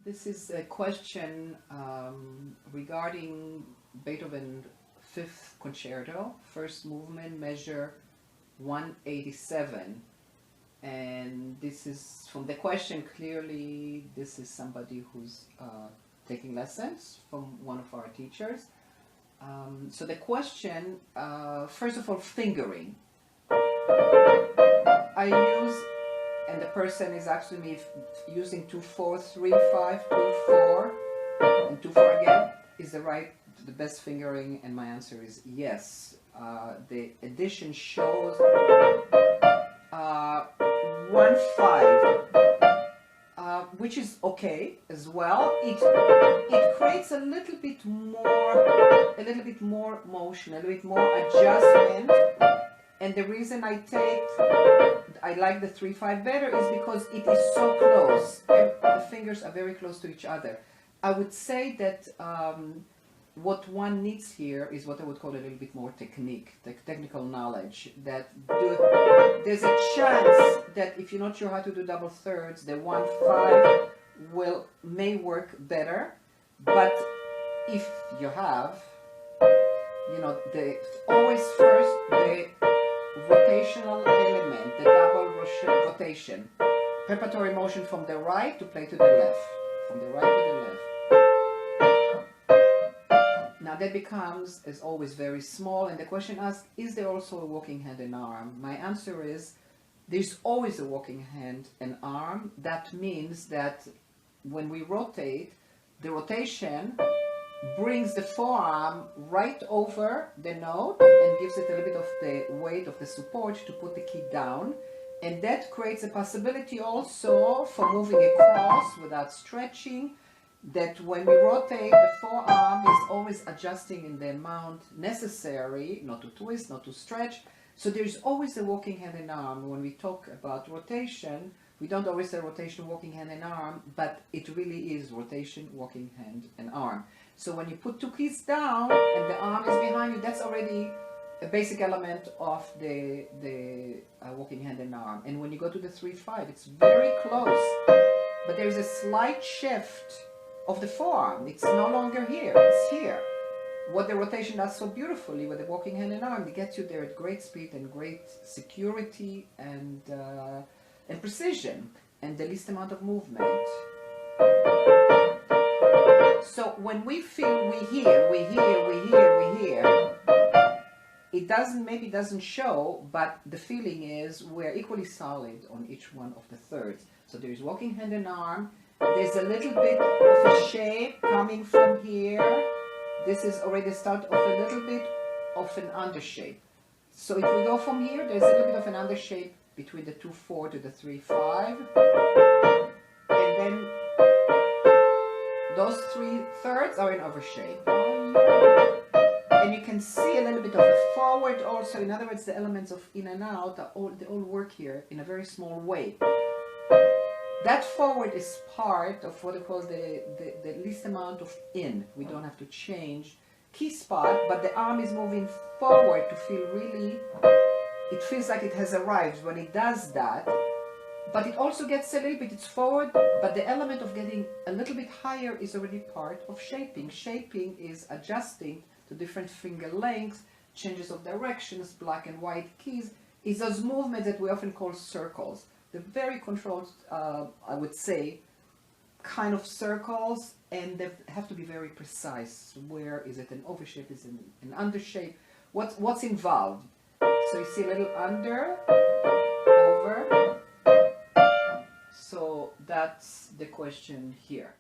This is a question regarding Beethoven Fifth Concerto, first movement, measure 187. And this is, from the question, clearly this is somebody who's taking lessons from one of our teachers. So the question, first of all, fingering. I use, and the person is asking me if using 2, 4, 3, 5, 2, 4, and 2, 4 again is the best fingering, and my answer is yes. The edition shows 1, 5, which is okay as well. It creates a little bit more motion, a little bit more adjustment. And the reason I like the 3, 5 better is because it is so close. The fingers are very close to each other. I would say that what one needs here is what I would call a little bit more technical knowledge. That there's a chance that if you're not sure how to do double thirds, the 1, 5 may work better. But if you have, always first the rotational element, the double rotation, preparatory motion from the right to play to the left, from the right to the left. Now that becomes, as always, very small, and the question asks, is there also a walking hand and arm? My answer is, there's always a walking hand and arm. That means that when we rotate, the rotation brings the forearm right over the note and gives it a little bit of the weight of the support to put the key down, and that creates a possibility also for moving across without stretching, that when we rotate, the forearm is always adjusting in the amount necessary, not to twist, not to stretch. So there's always a walking hand and arm. When we talk about rotation, we don't always say rotation, walking hand and arm, but it really is rotation, walking hand and arm. So when you put 2 keys down and the arm is behind you, that's already a basic element of the walking hand and arm. And when you go to the 3, 5, it's very close, but there's a slight shift of the forearm. It's no longer here, it's here. What the rotation does so beautifully with the walking hand and arm, it gets you there at great speed and great security and precision, and the least amount of movement. So when we feel we hear, it maybe doesn't show, but the feeling is we're equally solid on each one of the thirds. So there's walking hand and arm. There's a little bit of a shape coming from here. This is already the start of a little bit of an undershape. So if we go from here, there's a little bit of an undershape between the 2, 4 to the 3, 5. And then those 3 thirds are in overshape. And you can see a little bit of a forward also. In other words, the elements of in and out, they all work here in a very small way. That forward is part of what I call the least amount of in. We don't have to change key spot, but the arm is moving forward to feel really, it feels like it has arrived when it does that. But it also gets a little bit, it's forward, but the element of getting a little bit higher is already part of shaping. Shaping is adjusting to different finger lengths, changes of directions, black and white keys. It's those movements that we often call circles. They're very controlled, I would say, kind of circles, and they have to be very precise. Where is it an overshape, is it an undershape? What's involved? So you see a little under, over. So that's the question here.